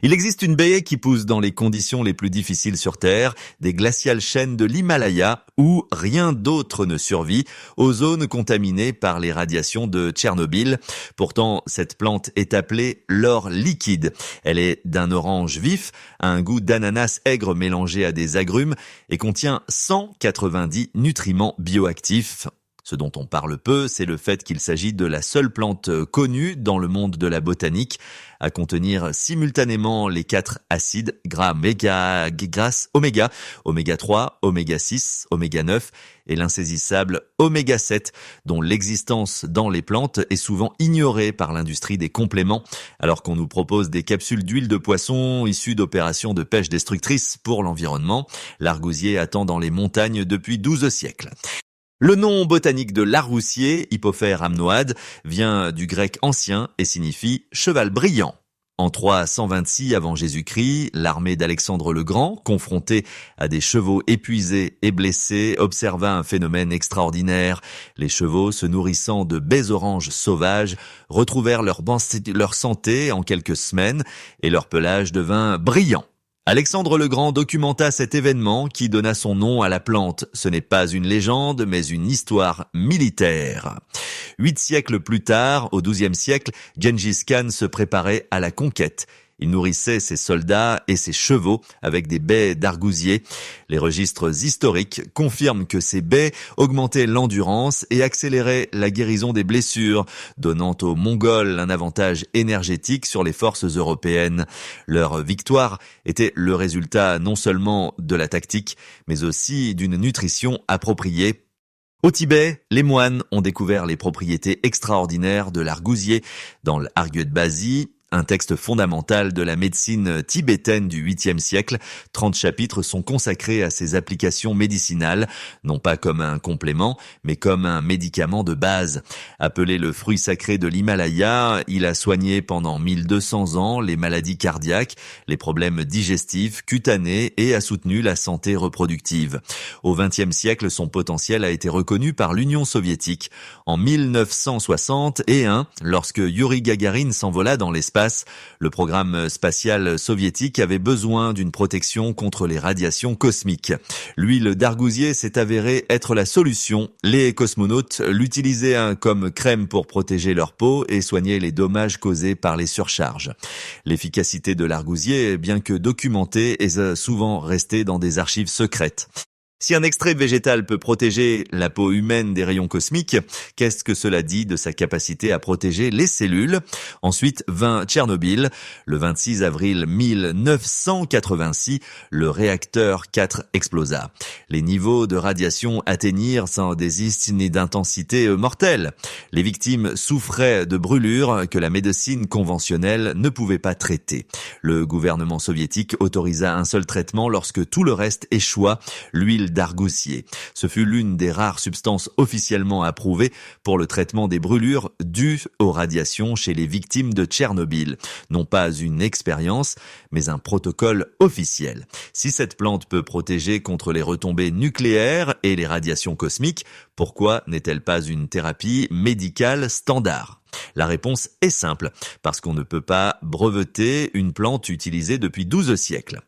Il existe une baie qui pousse dans les conditions les plus difficiles sur Terre, des glaciales chaînes de l'Himalaya, où rien d'autre ne survit, aux zones contaminées par les radiations de Tchernobyl. Pourtant, cette plante est appelée l'or liquide. Elle est d'un orange vif, a un goût d'ananas aigre mélangé à des agrumes et contient 190 nutriments bioactifs. Ce dont on parle peu, c'est le fait qu'il s'agit de la seule plante connue dans le monde de la botanique à contenir simultanément les 4 acides gras grasses oméga 3, oméga 6, oméga 9 et l'insaisissable oméga 7, dont l'existence dans les plantes est souvent ignorée par l'industrie des compléments, alors qu'on nous propose des capsules d'huile de poisson issues d'opérations de pêche destructrices pour l'environnement. L'argousier attend dans les montagnes depuis 12 siècles. Le nom botanique de l'argousier, Hippophère amnoade, vient du grec ancien et signifie cheval brillant. En 326 avant Jésus-Christ, l'armée d'Alexandre le Grand, confrontée à des chevaux épuisés et blessés, observa un phénomène extraordinaire. Les chevaux, se nourrissant de baies oranges sauvages, retrouvèrent leur santé en quelques semaines et leur pelage devint brillant. Alexandre le Grand documenta cet événement qui donna son nom à la plante. Ce n'est pas une légende, mais une histoire militaire. 8 siècles plus tard, au XIIe siècle, Gengis Khan se préparait à la conquête. Il nourrissait ses soldats et ses chevaux avec des baies d'argousier. Les registres historiques confirment que ces baies augmentaient l'endurance et accéléraient la guérison des blessures, donnant aux Mongols un avantage énergétique sur les forces européennes. Leur victoire était le résultat non seulement de la tactique, mais aussi d'une nutrition appropriée. Au Tibet, les moines ont découvert les propriétés extraordinaires de l'argousier dans l'Argyuedbasi, un texte fondamental de la médecine tibétaine du 8e siècle. 30 chapitres sont consacrés à ses applications médicinales, non pas comme un complément, mais comme un médicament de base. Appelé le fruit sacré de l'Himalaya, il a soigné pendant 1200 ans les maladies cardiaques, les problèmes digestifs, cutanés et a soutenu la santé reproductive. Au 20e siècle, son potentiel a été reconnu par l'Union soviétique. En 1961, lorsque Yuri Gagarin s'envola dans l'espace, le programme spatial soviétique avait besoin d'une protection contre les radiations cosmiques. L'huile d'argousier s'est avérée être la solution. Les cosmonautes l'utilisaient comme crème pour protéger leur peau et soigner les dommages causés par les surcharges. L'efficacité de l'argousier, bien que documentée, est souvent restée dans des archives secrètes. Si un extrait végétal peut protéger la peau humaine des rayons cosmiques, qu'est-ce que cela dit de sa capacité à protéger les cellules ? Ensuite vint Tchernobyl. Le 26 avril 1986, le réacteur 4 explosa. Les niveaux de radiation atteignirent des isthmes d'intensité mortelle. Les victimes souffraient de brûlures que la médecine conventionnelle ne pouvait pas traiter. Le gouvernement soviétique autorisa un seul traitement lorsque tout le reste échoua, l'huile d'argousier. Ce fut l'une des rares substances officiellement approuvées pour le traitement des brûlures dues aux radiations chez les victimes de Tchernobyl. Non pas une expérience, mais un protocole officiel. Si cette plante peut protéger contre les retombées nucléaires et les radiations cosmiques, pourquoi n'est-elle pas une thérapie médicale standard ? La réponse est simple, parce qu'on ne peut pas breveter une plante utilisée depuis 12 siècles.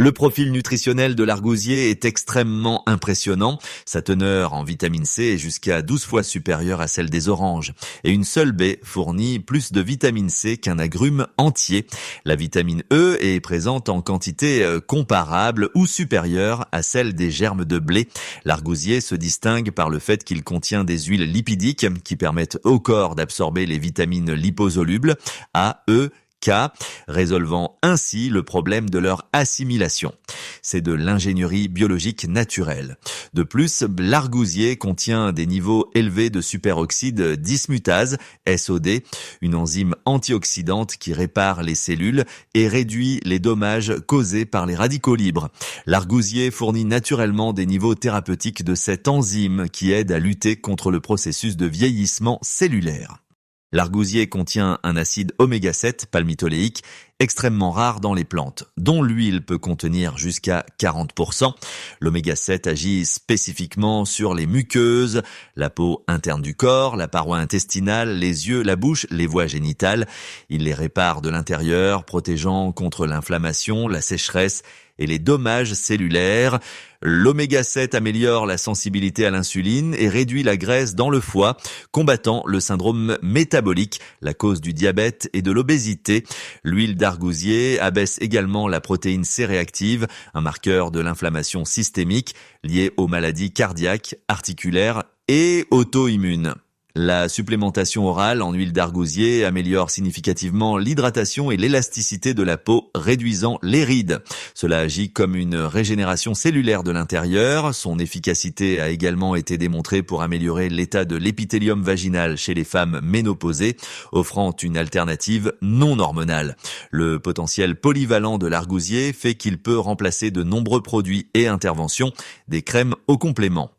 Le profil nutritionnel de l'argousier est extrêmement impressionnant. Sa teneur en vitamine C est jusqu'à 12 fois supérieure à celle des oranges. Et une seule baie fournit plus de vitamine C qu'un agrume entier. La vitamine E est présente en quantité comparable ou supérieure à celle des germes de blé. L'argousier se distingue par le fait qu'il contient des huiles lipidiques qui permettent au corps d'absorber les vitamines liposolubles A, E, K, résolvant ainsi le problème de leur assimilation. C'est de l'ingénierie biologique naturelle. De plus, l'argousier contient des niveaux élevés de superoxyde dismutase, SOD, une enzyme antioxydante qui répare les cellules et réduit les dommages causés par les radicaux libres. L'argousier fournit naturellement des niveaux thérapeutiques de cette enzyme qui aide à lutter contre le processus de vieillissement cellulaire. L'argousier contient un acide oméga 7 palmitoléique extrêmement rare dans les plantes, dont l'huile peut contenir jusqu'à 40%. L'oméga 7 agit spécifiquement sur les muqueuses, la peau interne du corps, la paroi intestinale, les yeux, la bouche, les voies génitales. Il les répare de l'intérieur, protégeant contre l'inflammation, la sécheresse et les dommages cellulaires. L'oméga 7 améliore la sensibilité à l'insuline et réduit la graisse dans le foie, combattant le syndrome métabolique, la cause du diabète et de l'obésité. L'huile d'argousier abaisse également la protéine C-réactive, un marqueur de l'inflammation systémique liée aux maladies cardiaques, articulaires et auto-immunes. La supplémentation orale en huile d'argousier améliore significativement l'hydratation et l'élasticité de la peau, réduisant les rides. Cela agit comme une régénération cellulaire de l'intérieur. Son efficacité a également été démontrée pour améliorer l'état de l'épithélium vaginal chez les femmes ménopausées, offrant une alternative non hormonale. Le potentiel polyvalent de l'argousier fait qu'il peut remplacer de nombreux produits et interventions, des crèmes au complément.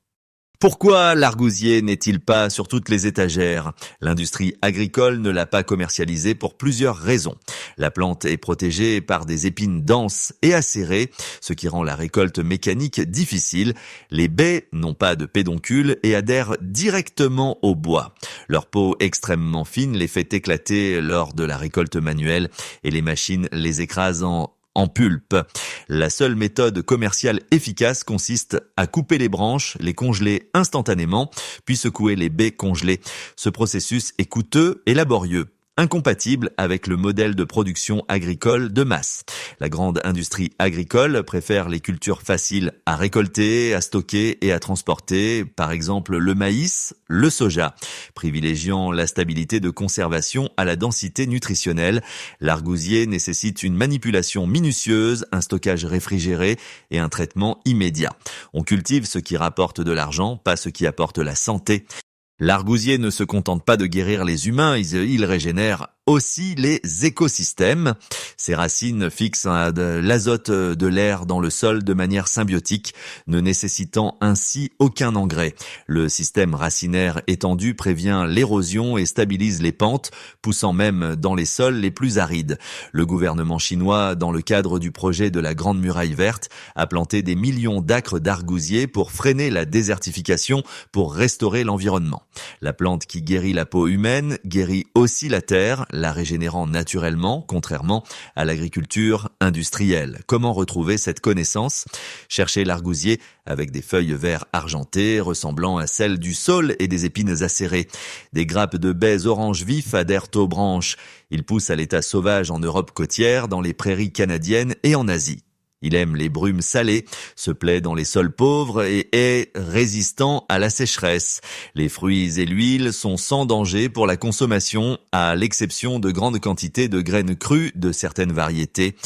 Pourquoi l'argousier n'est-il pas sur toutes les étagères? L'industrie agricole ne l'a pas commercialisé pour plusieurs raisons. La plante est protégée par des épines denses et acérées, ce qui rend la récolte mécanique difficile. Les baies n'ont pas de pédoncule et adhèrent directement au bois. Leur peau extrêmement fine les fait éclater lors de la récolte manuelle et les machines les écrasent en pulpe. La seule méthode commerciale efficace consiste à couper les branches, les congeler instantanément, puis secouer les baies congelées. Ce processus est coûteux et laborieux, incompatible avec le modèle de production agricole de masse. La grande industrie agricole préfère les cultures faciles à récolter, à stocker et à transporter, par exemple le maïs, le soja. Privilégiant la stabilité de conservation à la densité nutritionnelle, l'argousier nécessite une manipulation minutieuse, un stockage réfrigéré et un traitement immédiat. On cultive ce qui rapporte de l'argent, pas ce qui apporte la santé. L'argousier ne se contente pas de guérir les humains, il régénère aussi les écosystèmes. Ses racines fixent de l'azote de l'air dans le sol de manière symbiotique, ne nécessitant ainsi aucun engrais. Le système racinaire étendu prévient l'érosion et stabilise les pentes, poussant même dans les sols les plus arides. Le gouvernement chinois, dans le cadre du projet de la Grande Muraille Verte, a planté des millions d'acres d'argousier pour freiner la désertification, pour restaurer l'environnement. La plante qui guérit la peau humaine guérit aussi la terre, la régénérant naturellement, contrairement à l'agriculture industrielle. Comment retrouver cette connaissance? Cherchez l'argousier avec des feuilles vert argentées ressemblant à celles du saule et des épines acérées. Des grappes de baies orange vif adhèrent aux branches. Il pousse à l'état sauvage en Europe côtière, dans les prairies canadiennes et en Asie. Il aime les brumes salées, se plaît dans les sols pauvres et est résistant à la sécheresse. Les fruits et l'huile sont sans danger pour la consommation, à l'exception de grandes quantités de graines crues de certaines variétés.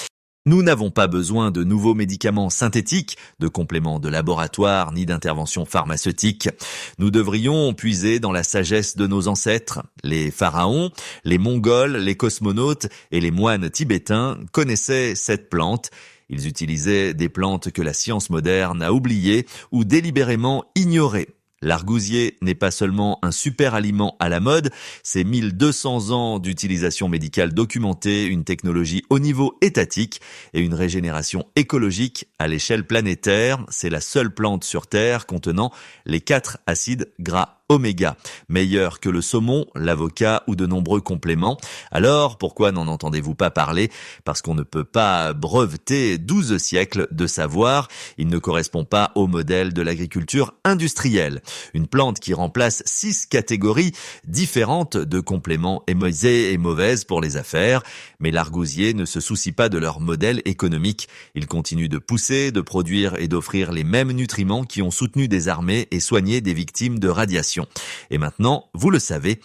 Nous n'avons pas besoin de nouveaux médicaments synthétiques, de compléments de laboratoire ni d'interventions pharmaceutiques. Nous devrions puiser dans la sagesse de nos ancêtres. Les pharaons, les Mongols, les cosmonautes et les moines tibétains connaissaient cette plante. Ils utilisaient des plantes que la science moderne a oubliées ou délibérément ignorées. L'argousier n'est pas seulement un super aliment à la mode, c'est 1200 ans d'utilisation médicale documentée, une technologie au niveau étatique et une régénération écologique à l'échelle planétaire. C'est la seule plante sur Terre contenant les 4 acides gras oméga, meilleur que le saumon, l'avocat ou de nombreux compléments. Alors, pourquoi n'en entendez-vous pas parler? Parce qu'on ne peut pas breveter 12 siècles de savoir. Il ne correspond pas au modèle de l'agriculture industrielle. Une plante qui remplace 6 catégories différentes de compléments aisés et mauvaises pour les affaires. Mais l'argousier ne se soucie pas de leur modèle économique. Il continue de pousser, de produire et d'offrir les mêmes nutriments qui ont soutenu des armées et soigné des victimes de radiation. Et maintenant, vous le savez,